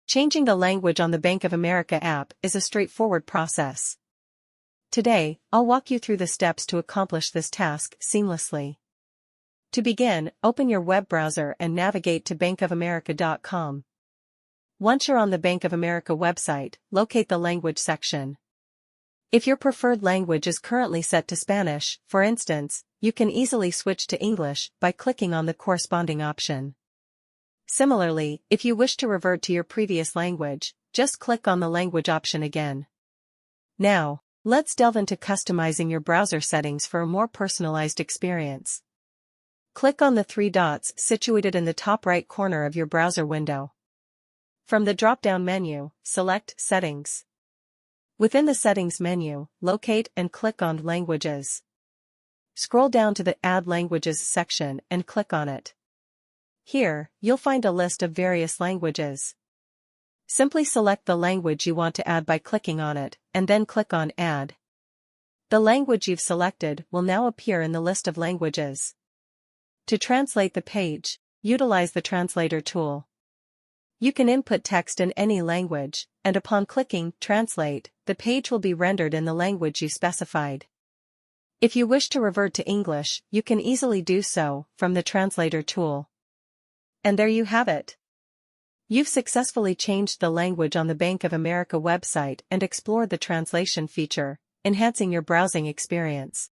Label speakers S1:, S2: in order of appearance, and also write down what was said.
S1: Changing the language on the Bank of America app is a straightforward process. Today, I'll walk you through the steps to accomplish this task seamlessly. To begin, open your web browser and navigate to bankofamerica.com. Once you're on the Bank of America website, locate the language section. If your preferred language is currently set to Spanish, for instance, you can easily switch to English by clicking on the corresponding option. Similarly, if you wish to revert to your previous language, just click on the language option again. Now, let's delve into customizing your browser settings for a more personalized experience. Click on the three dots situated in the top right corner of your browser window. From the drop-down menu, select Settings. Within the Settings menu, locate and click on Languages. Scroll down to the Add Languages section and click on it. Here, you'll find a list of various languages. Simply select the language you want to add by clicking on it, and then click on Add. The language you've selected will now appear in the list of languages. To translate the page, utilize the translator tool. You can input text in any language, and upon clicking Translate, the page will be rendered in the language you specified. If you wish to revert to English, you can easily do so from the translator tool. And there you have it. You've successfully changed the language on the Bank of America website and explored the translation feature, enhancing your browsing experience.